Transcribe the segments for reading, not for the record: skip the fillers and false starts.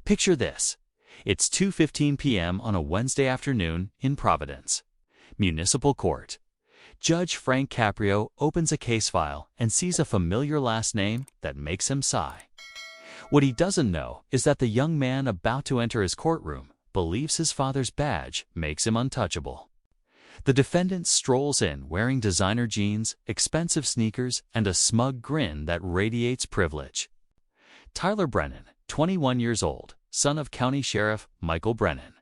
Picture this. It's 2:15 p.m. on a Wednesday afternoon in Providence. Municipal Court. Judge Frank Caprio opens a case file and sees a familiar last name that makes him sigh. What he doesn't know is that the young man about to enter his courtroom believes his father's badge makes him untouchable. The defendant strolls in wearing designer jeans, expensive sneakers, and a smug grin that radiates privilege. Tyler Brennan, 21 years old, son of County Sheriff Michael Brennan.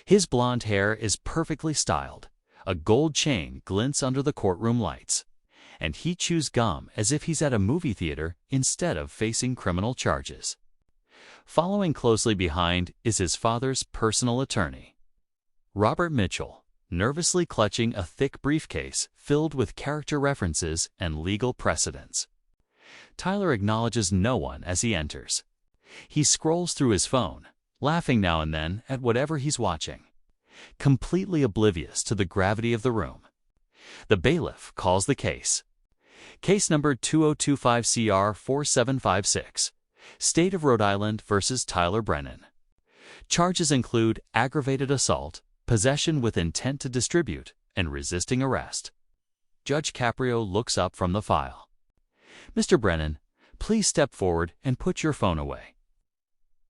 His blonde hair is perfectly styled. A gold chain glints under the courtroom lights, and he chews gum as if he's at a movie theater instead of facing criminal charges. Following closely behind is his father's personal attorney, Robert Mitchell, nervously clutching a thick briefcase filled with character references and legal precedents. Tyler acknowledges no one as he enters. He scrolls through his phone, laughing now and then at whatever he's watching, completely oblivious to the gravity of the room. The bailiff calls the case. Case number 2025-CR4756, State of Rhode Island versus Tyler Brennan. Charges include aggravated assault, possession with intent to distribute, and resisting arrest. Judge Caprio looks up from the file. Mr. Brennan, please step forward and put your phone away.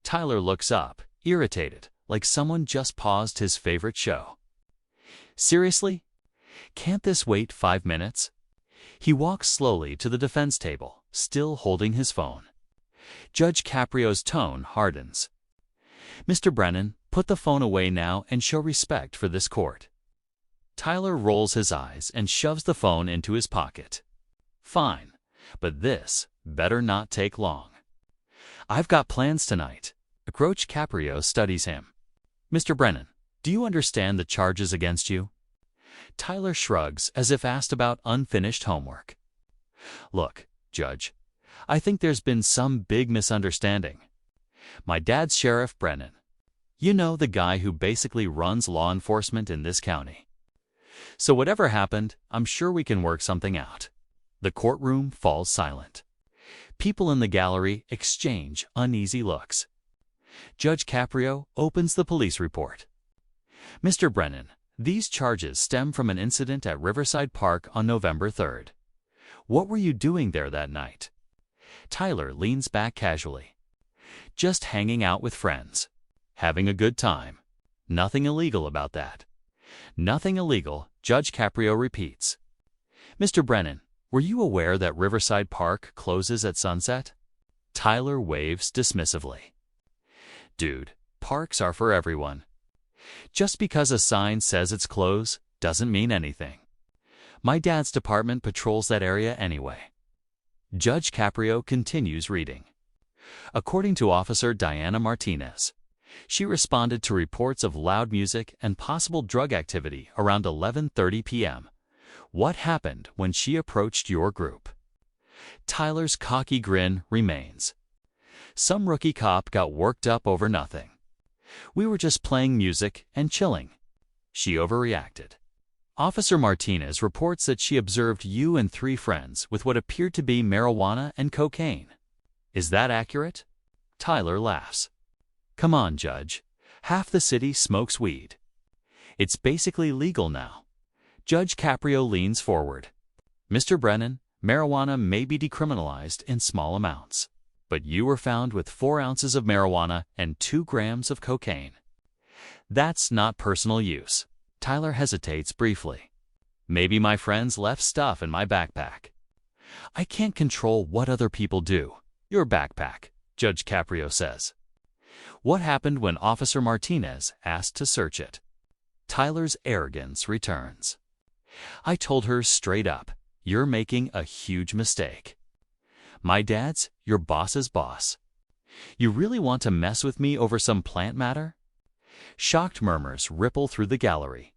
Tyler looks up, irritated, like someone just paused his favorite show. Seriously? Can't this wait 5 minutes? He walks slowly to the defense table, still holding his phone. Judge Caprio's tone hardens. Mr. Brennan, put the phone away now and show respect for this court. Tyler rolls his eyes and shoves the phone into his pocket. Fine, but this better not take long. I've got plans tonight. Judge Caprio studies him. Mr. Brennan, do you understand the charges against you? Tyler shrugs as if asked about unfinished homework. Look, Judge, I think there's been some big misunderstanding. My dad's Sheriff Brennan. You know, the guy who basically runs law enforcement in this county. So whatever happened, I'm sure we can work something out. The courtroom falls silent. People in the gallery exchange uneasy looks. Judge Caprio opens the police report. Mr. Brennan, these charges stem from an incident at Riverside Park on November 3rd. What were you doing there that night? Tyler leans back casually. Just hanging out with friends. Having a good time. Nothing illegal about that. Nothing illegal, Judge Caprio repeats. Mr. Brennan, were you aware that Riverside Park closes at sunset? Tyler waves dismissively. Dude, parks are for everyone. Just because a sign says it's closed doesn't mean anything. My dad's department patrols that area anyway. Judge Caprio continues reading. According to Officer Diana Martinez, she responded to reports of loud music and possible drug activity around 11:30 p.m. What happened when she approached your group? Tyler's cocky grin remains. Some rookie cop got worked up over nothing. We were just playing music and chilling. She overreacted. Officer Martinez reports that she observed you and 3 friends with what appeared to be marijuana and cocaine. Is that accurate? Tyler laughs. Come on, Judge. Half the city smokes weed. It's basically legal now. Judge Caprio leans forward. Mr. Brennan, marijuana may be decriminalized in small amounts, but you were found with 4 ounces of marijuana and 2 grams of cocaine. That's not personal use. Tyler hesitates briefly. Maybe my friends left stuff in my backpack. I can't control what other people do. Your backpack, Judge Caprio says. What happened when Officer Martinez asked to search it? Tyler's arrogance returns. I told her straight up, you're making a huge mistake. My dad's your boss's boss. You really want to mess with me over some plant matter? Shocked murmurs ripple through the gallery.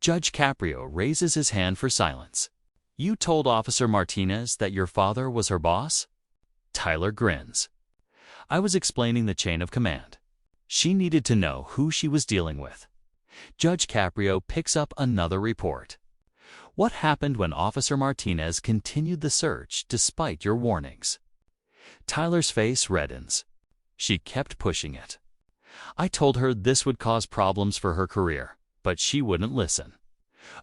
Judge Caprio raises his hand for silence. You told Officer Martinez that your father was her boss? Tyler grins. I was explaining the chain of command. She needed to know who she was dealing with. Judge Caprio picks up another report. What happened when Officer Martinez continued the search despite your warnings? Tyler's face reddens. She kept pushing it. I told her this would cause problems for her career, but she wouldn't listen.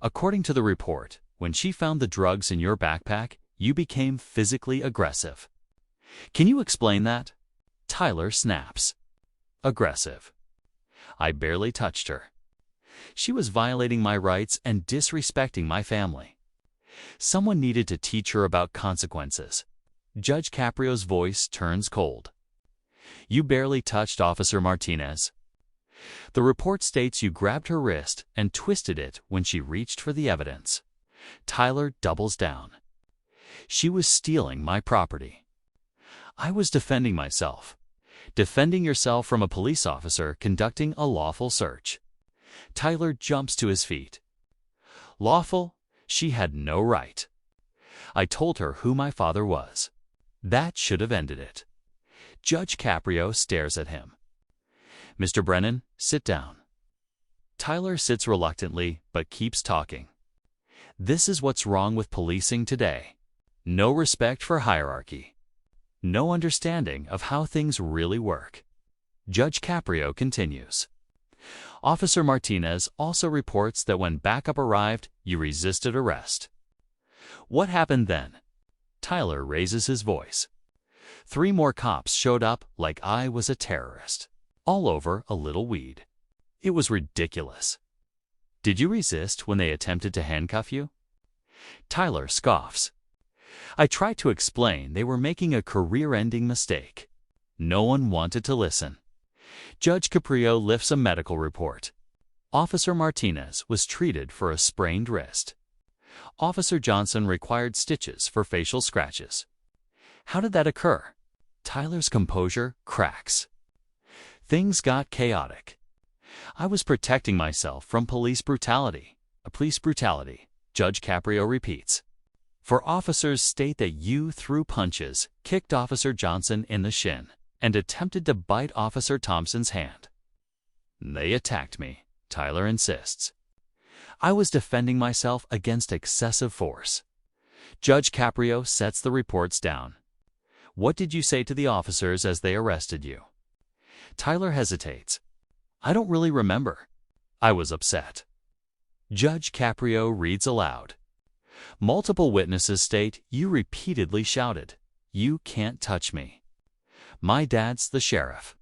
According to the report, when she found the drugs in your backpack, you became physically aggressive. Can you explain that? Tyler snaps. Aggressive. I barely touched her. She was violating my rights and disrespecting my family. Someone needed to teach her about consequences. Judge Caprio's voice turns cold. You barely touched Officer Martinez. The report states you grabbed her wrist and twisted it when she reached for the evidence. Tyler doubles down. She was stealing my property. I was defending myself. Defending yourself from a police officer conducting a lawful search. Tyler jumps to his feet. Lawful? She had no right. I told her who my father was. That should have ended it. Judge Caprio stares at him. Mr. Brennan, sit down. Tyler sits reluctantly but keeps talking. This is what's wrong with policing today. No respect for hierarchy. No understanding of how things really work. Judge Caprio continues. Officer Martinez also reports that when backup arrived, you resisted arrest. What happened then? Tyler raises his voice. 3 more cops showed up like I was a terrorist. All over a little weed. It was ridiculous. Did you resist when they attempted to handcuff you? Tyler scoffs. I tried to explain they were making a career-ending mistake. No one wanted to listen. Judge Caprio lifts a medical report. Officer Martinez was treated for a sprained wrist. Officer Johnson required stitches for facial scratches. How did that occur? Tyler's composure cracks. Things got chaotic. I was protecting myself from police brutality. Police brutality, Judge Caprio repeats. For officers state that you threw punches, kicked Officer Johnson in the shin, and attempted to bite Officer Thompson's hand. They attacked me, Tyler insists. I was defending myself against excessive force. Judge Caprio sets the reports down. What did you say to the officers as they arrested you? Tyler hesitates. I don't really remember. I was upset. Judge Caprio reads aloud. Multiple witnesses state you repeatedly shouted, "You can't touch me. My dad's the sheriff.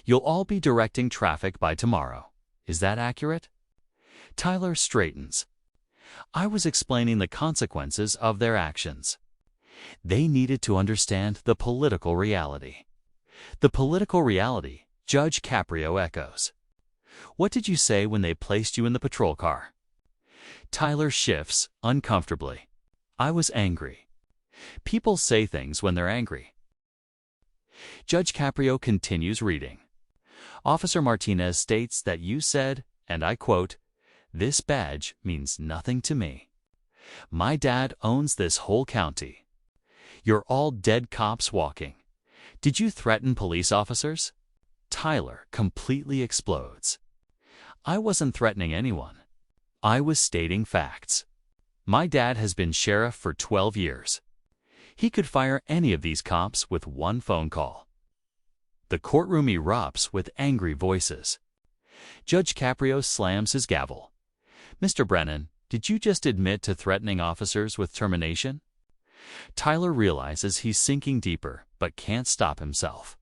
You'll all be directing traffic by tomorrow. Is that accurate?" Tyler straightens. I was explaining the consequences of their actions. They needed to understand the political reality. The political reality, Judge Caprio echoes. What did you say when they placed you in the patrol car? Tyler shifts uncomfortably. I was angry. People say things when they're angry. Judge Caprio continues reading. Officer Martinez states that you said, and I quote, "This badge means nothing to me. My dad owns this whole county. You're all dead cops walking. Did you threaten police officers?" Tyler completely explodes. I wasn't threatening anyone. I was stating facts. My dad has been sheriff for 12 years. He could fire any of these cops with one phone call. The courtroom erupts with angry voices. Judge Caprio slams his gavel. Mr. Brennan, did you just admit to threatening officers with termination? Tyler realizes he's sinking deeper, but can't stop himself.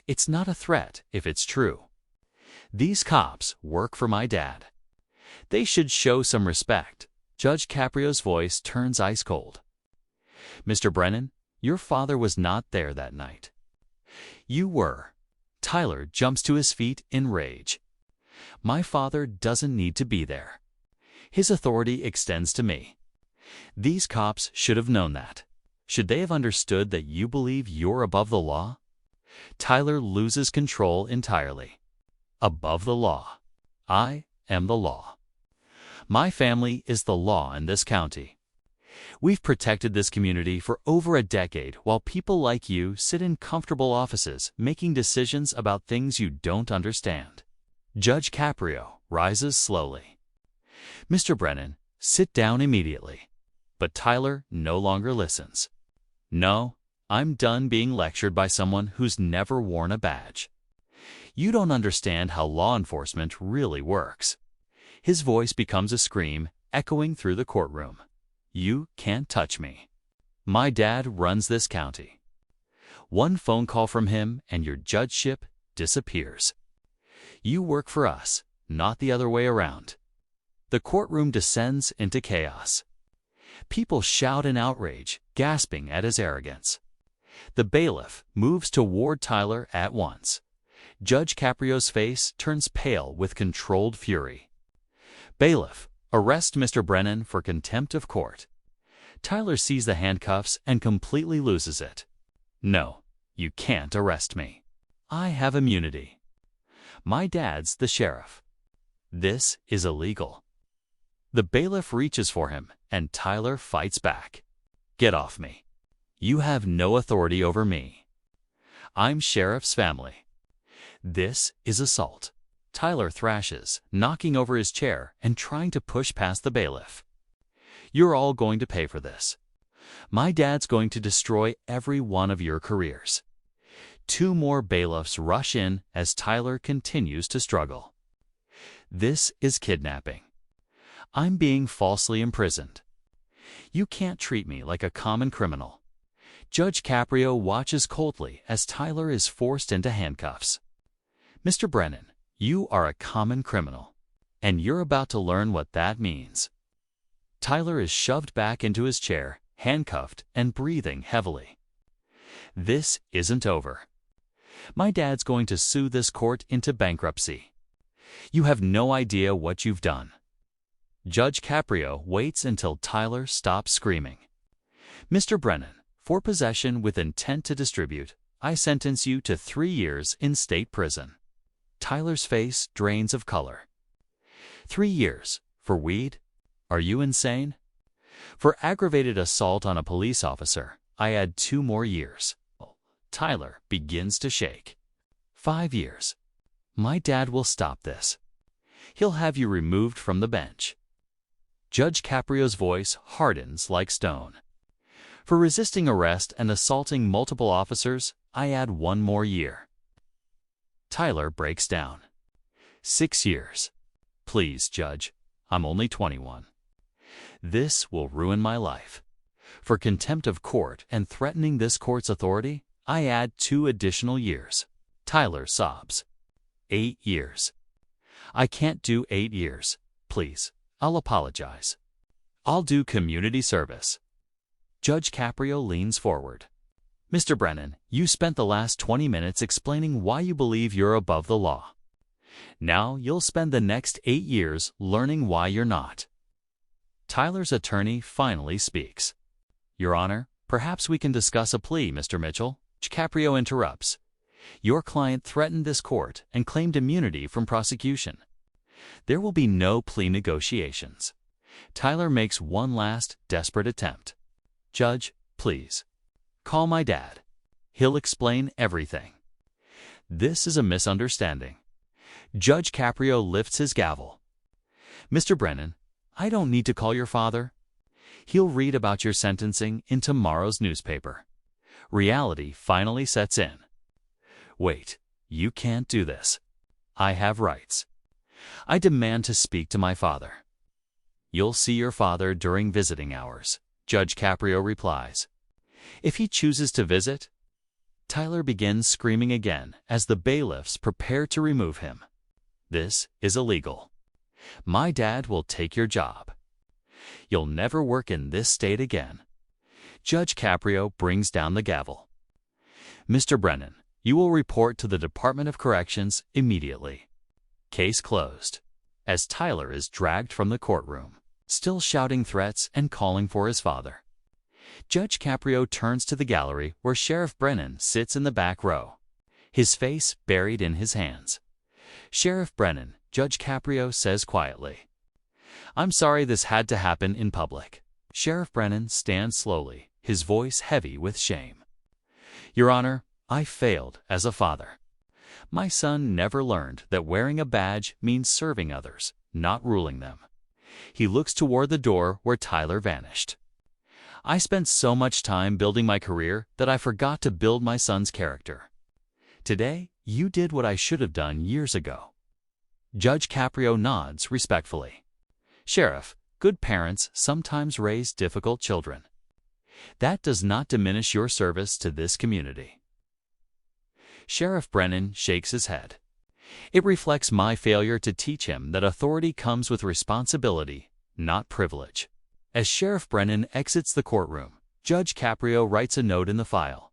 It's not a threat if it's true. These cops work for my dad. They should show some respect. Judge Caprio's voice turns ice cold. Mr. Brennan, your father was not there that night. You were. Tyler jumps to his feet in rage. My father doesn't need to be there. His authority extends to me. These cops should have known that. Should they have understood that you believe you're above the law? Tyler loses control entirely. Above the law. I am the law. My family is the law in this county. We've protected this community for over a decade while people like you sit in comfortable offices making decisions about things you don't understand. Judge Caprio rises slowly. Mr. Brennan, sit down immediately. But Tyler no longer listens. No, I'm done being lectured by someone who's never worn a badge. You don't understand how law enforcement really works." His voice becomes a scream, echoing through the courtroom. "You can't touch me. My dad runs this county. One phone call from him and your judgeship disappears. You work for us, not the other way around." The courtroom descends into chaos. People shout in outrage, gasping at his arrogance. The bailiff moves toward Tyler at once. Judge Caprio's face turns pale with controlled fury. "Bailiff, arrest Mr. Brennan for contempt of court." Tyler sees the handcuffs and completely loses it. "No, you can't arrest me. I have immunity. My dad's the sheriff. This is illegal." The bailiff reaches for him, and Tyler fights back. "Get off me. You have no authority over me. I'm sheriff's family. This is assault." Tyler thrashes, knocking over his chair and trying to push past the bailiff. "You're all going to pay for this. My dad's going to destroy every one of your careers." 2 more bailiffs rush in as Tyler continues to struggle. "This is kidnapping. I'm being falsely imprisoned. You can't treat me like a common criminal." Judge Caprio watches coldly as Tyler is forced into handcuffs. "Mr. Brennan, you are a common criminal, and you're about to learn what that means." Tyler is shoved back into his chair, handcuffed and breathing heavily. "This isn't over. My dad's going to sue this court into bankruptcy. You have no idea what you've done." Judge Caprio waits until Tyler stops screaming. "Mr. Brennan, for possession with intent to distribute, I sentence you to 3 years in state prison." Tyler's face drains of color. 3 years? For weed? Are you insane? For aggravated assault on a police officer, I add 2 more years. Tyler begins to shake. 5 years. My dad will stop this. He'll have you removed from the bench. Judge Caprio's voice hardens like stone. For resisting arrest and assaulting multiple officers, I add 1 more year. Tyler breaks down. 6 years. Please, Judge, I'm only 21. This will ruin my life. For contempt of court and threatening this court's authority, I add 2 additional years. Tyler sobs. 8 years. I can't do 8 years. Please, I'll apologize. I'll do community service. Judge Caprio leans forward. Mr. Brennan, you spent the last 20 minutes explaining why you believe you're above the law. Now you'll spend the next 8 years learning why you're not. Tyler's attorney finally speaks. Your Honor, perhaps we can discuss a plea, Mr. Mitchell. Caprio interrupts. Your client threatened this court and claimed immunity from prosecution. There will be no plea negotiations. Tyler makes one last desperate attempt. Judge, please. Call my dad. He'll explain everything. This is a misunderstanding. Judge Caprio lifts his gavel. Mr. Brennan, I don't need to call your father. He'll read about your sentencing in tomorrow's newspaper. Reality finally sets in. Wait, you can't do this. I have rights. I demand to speak to my father. You'll see your father during visiting hours, Judge Caprio replies. If he chooses to visit? Tyler begins screaming again as the bailiffs prepare to remove him. This is illegal. My dad will take your job. You'll never work in this state again. Judge Caprio brings down the gavel. Mr. Brennan, you will report to the Department of Corrections immediately. Case closed. As Tyler is dragged from the courtroom, still shouting threats and calling for his father. Judge Caprio turns to the gallery where Sheriff Brennan sits in the back row, his face buried in his hands. Sheriff Brennan, Judge Caprio says quietly, I'm sorry this had to happen in public. Sheriff Brennan stands slowly, his voice heavy with shame. Your Honor, I failed as a father. My son never learned that wearing a badge means serving others, not ruling them. He looks toward the door where Tyler vanished. I spent so much time building my career that I forgot to build my son's character. Today, you did what I should have done years ago." Judge Caprio nods respectfully. "Sheriff, good parents sometimes raise difficult children. That does not diminish your service to this community." Sheriff Brennan shakes his head. "It reflects my failure to teach him that authority comes with responsibility, not privilege." As Sheriff Brennan exits the courtroom, Judge Caprio writes a note in the file.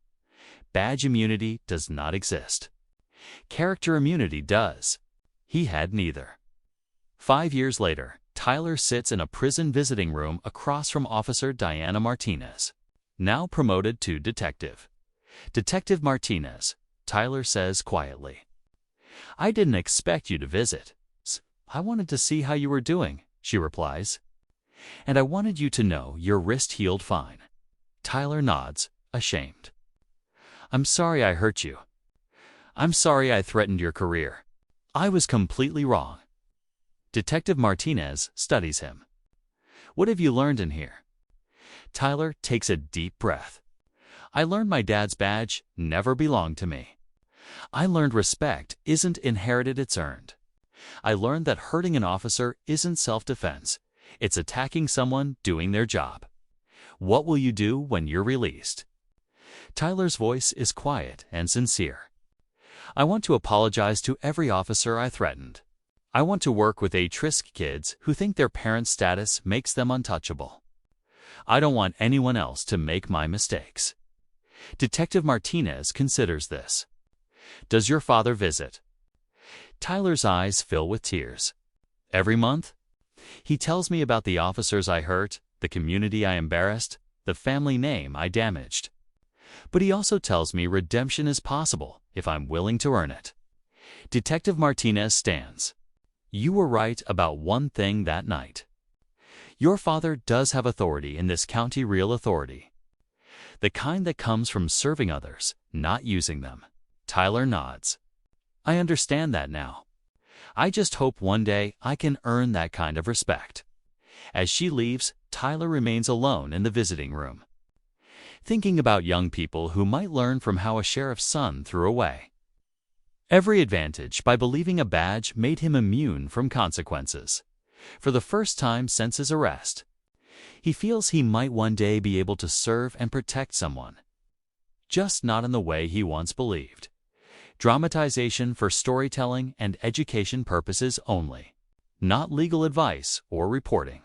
Badge immunity does not exist. Character immunity does. He had neither. 5 years later, Tyler sits in a prison visiting room across from Officer Diana Martinez, now promoted to detective. "Detective Martinez," Tyler says quietly. "I didn't expect you to visit. I wanted to see how you were doing," she replies. "And I wanted you to know your wrist healed fine." Tyler nods, ashamed. "I'm sorry I hurt you. I'm sorry I threatened your career. I was completely wrong." Detective Martinez studies him. "What have you learned in here?" Tyler takes a deep breath. "I learned my dad's badge never belonged to me. I learned respect isn't inherited, it's earned. I learned that hurting an officer isn't self-defense, it's attacking someone doing their job. What will you do when you're released?" Tyler's voice is quiet and sincere. "I want to apologize to every officer I threatened. I want to work with at-risk kids who think their parents' status makes them untouchable. I don't want anyone else to make my mistakes." Detective Martinez considers this. "Does your father visit?" Tyler's eyes fill with tears. "Every month? He tells me about the officers I hurt, the community I embarrassed, the family name I damaged. But he also tells me redemption is possible if I'm willing to earn it." Detective Martinez stands. "You were right about one thing that night. Your father does have authority in this county, real authority. The kind that comes from serving others, not using them." Tyler nods. "I understand that now. I just hope one day I can earn that kind of respect." As she leaves, Tyler remains alone in the visiting room, thinking about young people who might learn from how a sheriff's son threw away every advantage by believing a badge made him immune from consequences. For the first time since his arrest, he feels he might one day be able to serve and protect someone, just not in the way he once believed. Dramatization for storytelling and education purposes only, not legal advice or reporting.